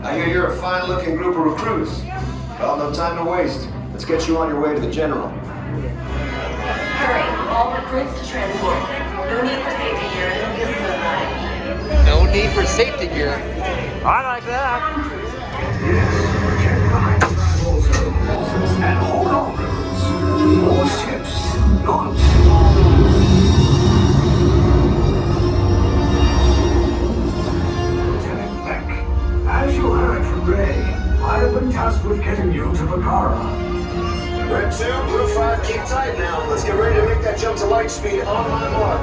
I hear you're a fine-looking group of recruits. Well, no time to waste. Let's get you on your way to the general. Hurry, all recruits to transport. No need for safety gear in this line. No need for safety gear. I like that. Yes, check behind the back also. And hold on, recruits. More ships. Launch. Lieutenant Beck, as you heard from Ray, I have been tasked with getting you to Bakara. Red 2, Blue 5, keep tight now. Let's get ready to make that jump to light speed on my mark.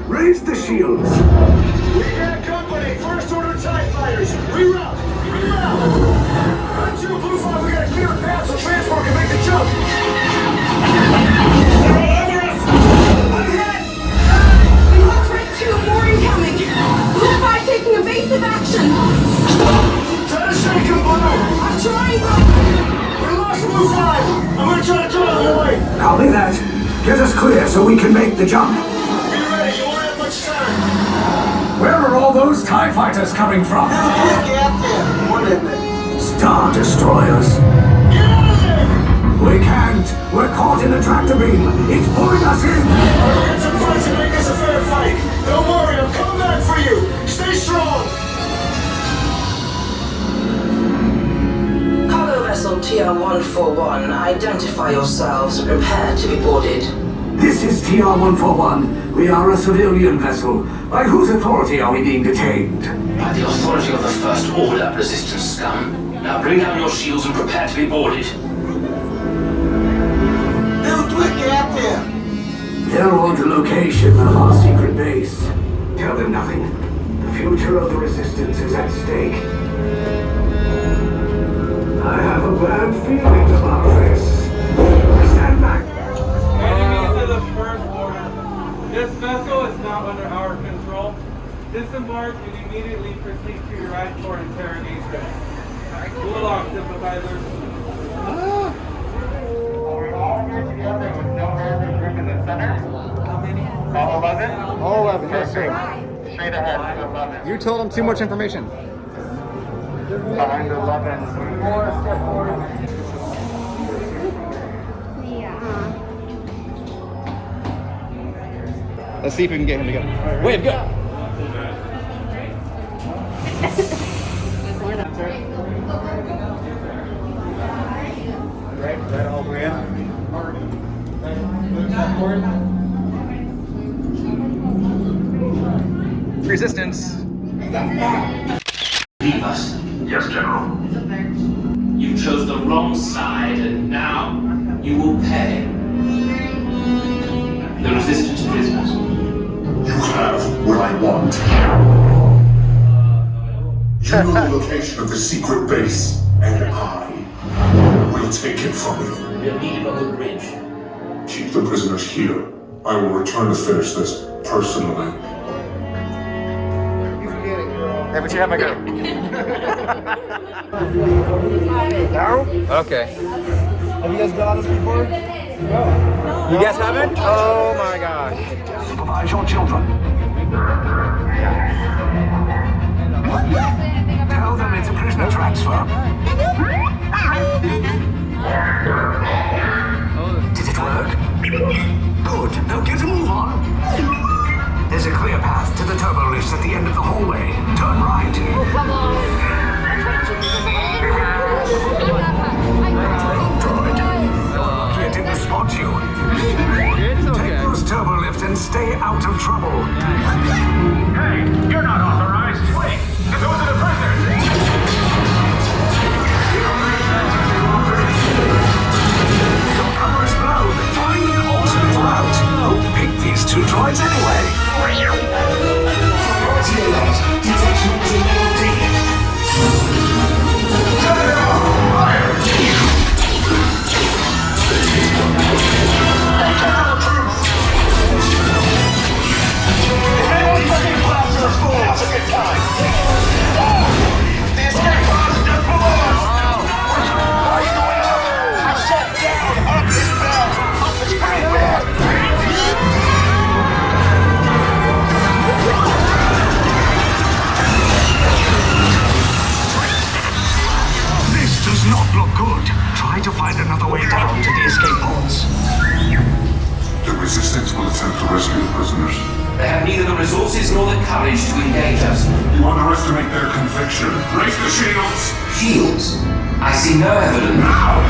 Raise the shields. We got company. First order TIE fighters. Reroute. Red 2, Blue 5, we got a clear path so transport can make the jump. We lost Red 2, more incoming. Blue 5 taking evasive action. Try to shake him, Blue. I'm trying, but... We lost Blue 5. I'm gonna try to cut out of the way. Copy that. Get us clear so we can make the jump. Be ready. You won't have much time. Where are all those TIE fighters coming from? Star Destroyers. Get out of there. We can't. We're caught in a tractor beam. It's pulling us in. I'll get some friends and make this a fair fight. Don't worry. I'm coming back for you. Stay strong. Cargo vessel TR-141, identify yourselves and prepare to be boarded. This is TR-141. We are a civilian vessel. By whose authority are we being detained? By the authority of the First Order, Resistance scum. Now bring down your shields and prepare to be boarded. They're on the location of our secret base. Tell them nothing. The future of the Resistance is at stake. I have a bad feeling about this. Stand back. Enemies of the First Order. This vessel is not under our control. Disembark and immediately proceed to your right for interrogation. Cool off, sympathizers. Are we all here together with no hazard group in the center? How many? All 11? All 11, yes, sir. Straight ahead to 11. You told them too much information. Behind 11. More step forward. Let's see if we can get him to go. Wave, go! Right all the way in. Step forward. Resistance. Leave us. Yes, General. You chose the wrong side, and now you will pay. The Resistance prisoners. You have what I want. You know the location of the secret base, and I will take it from you. We'll meet him on the bridge. Keep the prisoners here. I will return to finish this personally. Hey, but you have my girl. No? Okay. Have you guys been on this before? No. You guys haven't? Oh my gosh. Supervise your children. Tell them it's a prisoner transfer. Did it work? Good. Now get a move on. There's a clear path to the turbo lifts at the end of the hallway. Turn right. Droid. You're lucky it didn't spot you. It's okay. Take those turbo lifts and stay out of trouble. Hey, you're not authorized. Wait, those are the prisoners. Your cover is blown. Find an alternate route. Who picked these two droids anyway? Roger that. have neither the resources nor the courage to engage us. You underestimate their conviction. Raise the shields! Shields? I see no evidence. Now!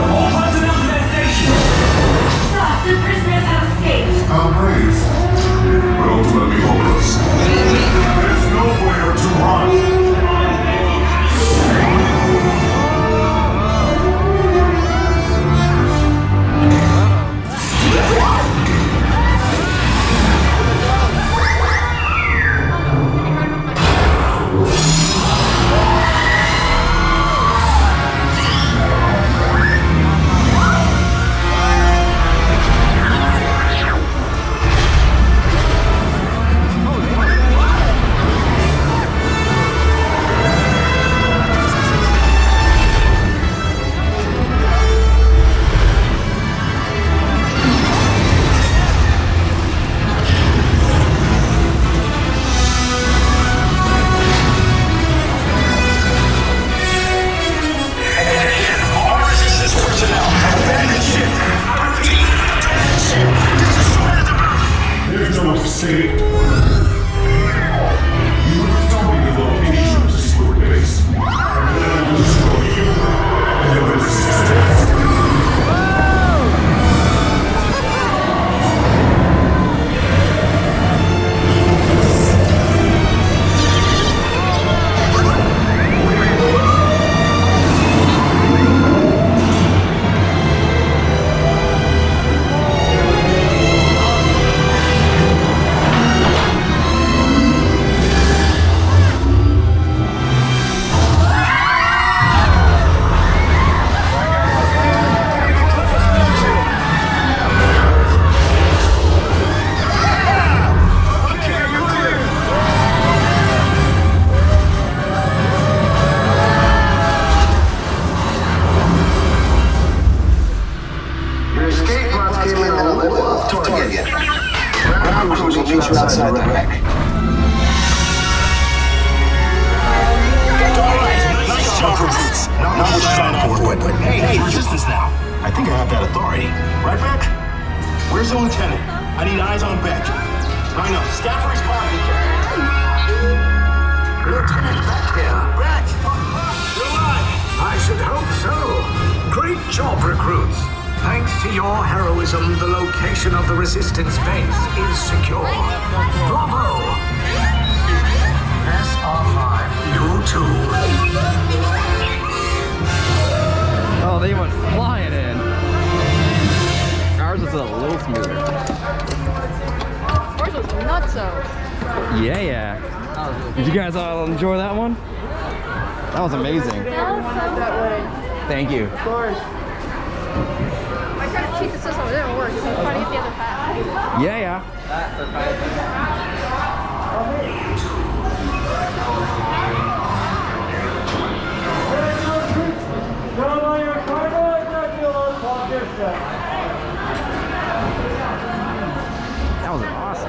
All personnel to their stations! Sir, the prisoners have escaped. How brave. But ultimately hopeless. There's nowhere to run. Escape. You will tell me the location of the secret base, and then I will destroy you and the resistance. Outside the wreck. Nice job, recruits. Not much time for it, but hey, resistance now. I think I have that authority. Right, Beck? Where's the lieutenant? I need eyes on Beck. Rhino, staff responding. Lieutenant Beck here. Beck! You're alive! I should hope so. Great job, recruits. Thanks to your heroism, the location of the resistance base is secure. Bravo! SR5, you too. Oh, they went flying in. Ours was a little smoother. Ours was nutso. Yeah. Did you guys all enjoy that one? That was amazing. Thank you. Of course. I tried to cheat the system, it didn't work, so I'm trying to get the other path. Yeah. That was awesome.